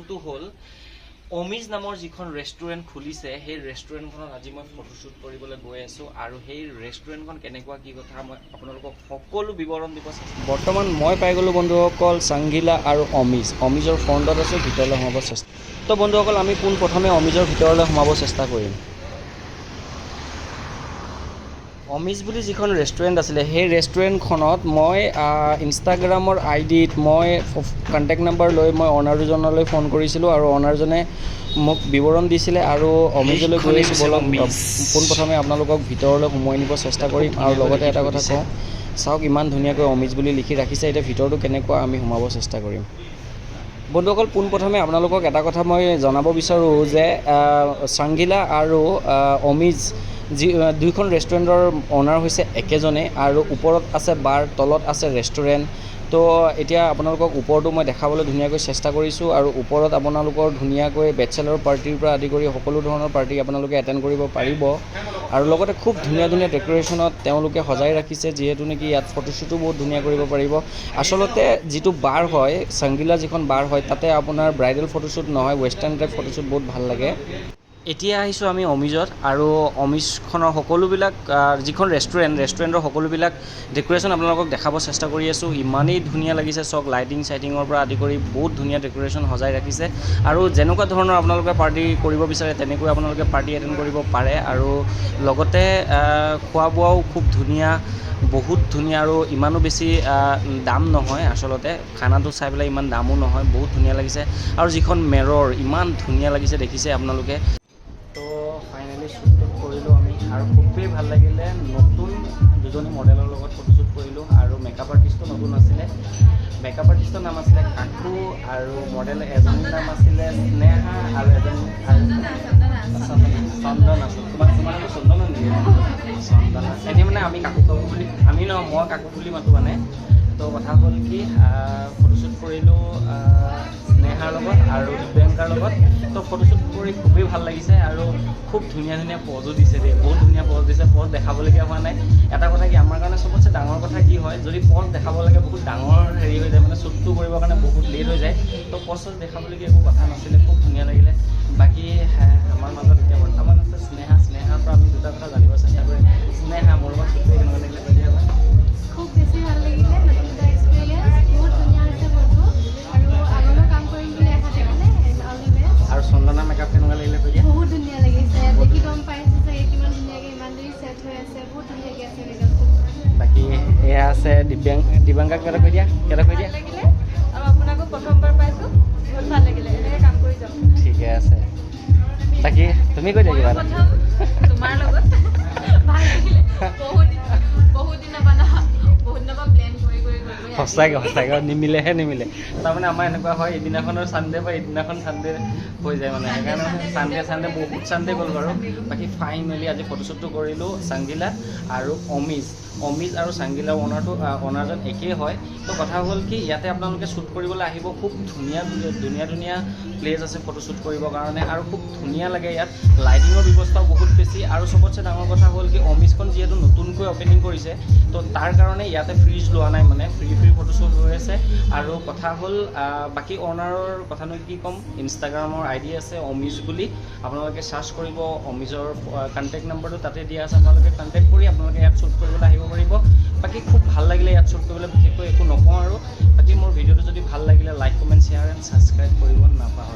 ৰিজনটো হ'ল অমিজ নামৰ যিখন ৰেষ্টুৰেণ্ট খুলিছে সেই ৰেষ্টুৰেণ্টখনত আজি মই ফটোশ্বুট কৰিবলৈ গৈ আছোঁ আৰু সেই ৰেষ্টুৰেণ্টখন কেনেকুৱা কি কথা মই আপোনালোকক সকলো বিৱৰণ দিব চেষ্টা কৰিম। বৰ্তমান মই পাই গ'লোঁ বন্ধুসকল চাংগিলা আৰু অমিজৰ ফ্ৰণ্টত আছোঁ, ভিতৰলৈ সোমাব চেষ্টা। তো বন্ধুসকল আমি পোনপ্ৰথমে অমিজৰ ভিতৰলৈ সোমাব চেষ্টা কৰিম। অমিজ বুলি যিখন ৰেষ্টুৰেণ্ট আছিলে সেই ৰেষ্টুৰেণ্টখনত মই ইনষ্টাগ্ৰামৰ আইডিত মই কণ্টেক্ট নাম্বাৰ লৈ মই অনাৰজনলৈ ফোন কৰিছিলোঁ আৰু অনাৰজনে মোক বিৱৰণ দিছিলে আৰু অমিজলৈ গৈ আছোঁ। বলক পোনপ্ৰথমে আপোনালোকক ভিতৰলৈ সোমোৱাই নিব চেষ্টা কৰিম আৰু লগতে এটা কথা কওঁ, চাওক ইমান ধুনীয়াকৈ অমিজ বুলি লিখি ৰাখিছে, এতিয়া ভিতৰটো কেনেকুৱা আমি সোমাব চেষ্টা কৰিম। বন্ধুসকল পোনপ্ৰথমে আপোনালোকক এটা কথা মই জনাব বিচাৰোঁ যে চাংগিলা আৰু অমিজ দুইখন ৰেষ্টুৰেণ্টৰ অনাৰ হৈছে একেজনে আৰু ওপৰত আছে বাৰ, তলত আছে ৰেষ্টুৰেণ্ট। তো এতিয়া আপোনালোকক ওপৰতো মই দেখাবলৈ ধুনীয়াকৈ চেষ্টা কৰিছোঁ আৰু ওপৰত আপোনালোকৰ ধুনীয়াকৈ বেচেলৰ পাৰ্টিৰ পৰা আদি কৰি সকলো ধৰণৰ পাৰ্টি আপোনালোকে এটেণ্ড কৰিব পাৰিব আৰু লগতে খুব ধুনীয়া ধুনীয়া ডেক'ৰেশ্যনত তেওঁলোকে সজাই ৰাখিছে, যিহেতু নেকি ইয়াত ফটোশ্বুটো বহুত ধুনীয়া কৰিব পাৰিব। আচলতে যিটো বাৰ হয়, চাংগিলা যিখন বাৰ হয়, তাতে আপোনাৰ ব্ৰাইডেল ফটোশ্বুট নহয়, ৱেষ্টাৰ্ণ টাইপ ফটোশ্বুট বহুত ভাল লাগে। এতিয়া আহিছোঁ আমি অমিজত আৰু অমিজখনৰ সকলোবিলাক যিখন ৰেষ্টুৰেণ্টৰ সকলোবিলাক ডেক'ৰেশ্যন আপোনালোকক দেখাব চেষ্টা কৰি আছোঁ। ইমানেই ধুনীয়া লাগিছে, চক লাইটিং চাইটিঙৰ পৰা আদি কৰি বহুত ধুনীয়া ডেক'ৰেশ্যন সজাই ৰাখিছে আৰু যেনেকুৱা ধৰণৰ আপোনালোকে পাৰ্টি কৰিব বিচাৰে তেনেকৈ আপোনালোকে পাৰ্টি এটেণ্ড কৰিব পাৰে আৰু লগতে খোৱা বোৱাও খুব ধুনীয়া, বহুত ধুনীয়া আৰু ইমানো বেছি দাম নহয়। আচলতে খানাটো চাই পেলাই ইমান দামো নহয়, বহুত ধুনীয়া লাগিছে আৰু যিখন মেৰৰ ইমান ধুনীয়া লাগিছে দেখিছে আপোনালোকে। তো ফাইনেলি শ্বুট কৰিলোঁ আমি আৰু খুবেই ভাল লাগিলে। নতুন দুজনী মডেলৰ লগত ফটোশ্বুট কৰিলোঁ আৰু মেকআপ আৰ্টিষ্টো নতুন আছিলে। মেকআপ আৰ্টিষ্টৰ নাম আছিলে কাকু আৰু মডেল এজনীৰ নাম আছিলে স্নেহা আৰু এজনী চন্দন আছিল। তোমালোকে চন্দন নেকি? চন্দন এনেই মানে আমি কাকু বুলি, আমি নহয় মই কাকু বুলি মাতোঁ মানে। তো কথা হ'ল কি ফটোশ্বুট কৰিলোঁ স্নেহাৰ লগত আৰু দিব্যাংকাৰ লগত। তো ফটোশ্বুট কৰি খুবেই ভাল লাগিছে আৰু খুব ধুনীয়া ধুনীয়া পজো দিছে দেই, বহুত ধুনীয়া পজ দিছে। পজ দেখাবলগীয়া হোৱা নাই। এটা কথা কি আমাৰ কাৰণে চবতছে ডাঙৰ কথা কি হয়, যদি পজ দেখাব লাগে বহুত ডাঙৰ হেৰি হৈ যায়, মানে শ্বুটটো কৰিবৰ কাৰণে বহুত লেট হৈ যায়। তো পজ দেখাবলগীয়া একো কথা নাছিলে, খুব ধুনীয়া লাগিলে। বাকী আমাৰ মাজত এতিয়া বৰ্তমান আছে স্নেহাৰ পৰা আমি দুটা কথা জানিব চেষ্টা কৰিম। স্নেহা, মোৰ লগত শ্বুটটো কেনেকুৱা লাগিলে কৈ দিয়া? খুব বেছি ভাল লাগিলে, নতুন এটা এক্সপিৰিয়েঞ্চ, বহুত ধুনীয়া হৈছে ফটো আৰু আগলৈ কাম কৰিম বুলি আশা থাকিলে। All the best. আৰু চন্দনা মেকআপ কেনেকুৱা লাগিলে কৈ দিয়া? বহুত ধুনীয়া লাগিছে, দেখি গম পাইছে চাগে কিমান ধুনীয়াকৈ ইমান দেৰি ছেট হৈ আছে, বহুত ধুনীয়াকৈ আছে মেকআপটো। বাকী এয়া আছে দিব্যাংকা, কিবা এটা কৈ দিয়া। ভাল লাগিলে আৰু আপোনাকো প্ৰথমবাৰ পাইছোঁ, বহুত ভাল লাগিলে। এনেকৈ কাম কৰি যাম। ঠিকে আছে। বাকী তুমি কৈ দিয়া কিবা এটা। তোমাৰ লগত ভাল লাগিলে, বহুত দিনৰ পৰা প্লেন কৰি সঁচাকৈ নিমিলে। তাৰমানে আমাৰ এনেকুৱা হয়, এদিনাখনৰ চানডে বা এদিনাখন চানডে হৈ যায় মানে, সেইকাৰণে চানডে বহুত চানডে গ'ল বাৰু। বাকী ফাইনেলি আজি ফটোশ্বুটটো কৰিলোঁ চাংগিলা আৰু অমিজ আৰু চাংগিলাৰ অনাৰজন একেই হয়। তো কথা হ'ল কি ইয়াতে আপোনালোকে শ্বুট কৰিবলৈ আহিব, খুব ধুনীয়া প্লেচ আছে ফটোশ্বুট কৰিবৰ কাৰণে আৰু খুব ধুনীয়া লাগে ইয়াত। লাইটিঙৰ ব্যৱস্থাও বহুত বেছি আৰু চবতছে ডাঙৰ কথা হ'ল কি অমিজখন যিহেতু নতুনকৈ অপেনিং কৰিছে, তো তাৰ কাৰণে ইয়াতে ফ্ৰীজ লোৱা নাই, মানে ফ্ৰী ফটোশ্বুট হৈ আছে। আৰু কথা হ'ল বাকী অনাৰৰ কথানো কি ক'ম, ইনষ্টাগ্ৰামৰ আইডি আছে অমিজ বুলি, আপোনালোকে চাৰ্চ কৰিব। অমিজৰ কণ্টেক্ট নম্বৰটো তাতে দিয়া আছে, আপোনালোকে কণ্টেক্ট কৰি আপোনালোকে ইয়াত শ্বুট কৰিবলৈ আহিব পাৰিব। বাকী খুব ভাল লাগিলে ইয়াত শ্বুট কৰিবলৈ, বিশেষকৈ একো নকওঁ আৰু। বাকী মোৰ ভিডিঅ'টো যদি ভাল লাগিলে like, comment, share and subscribe কৰিব নাপাহৰিব।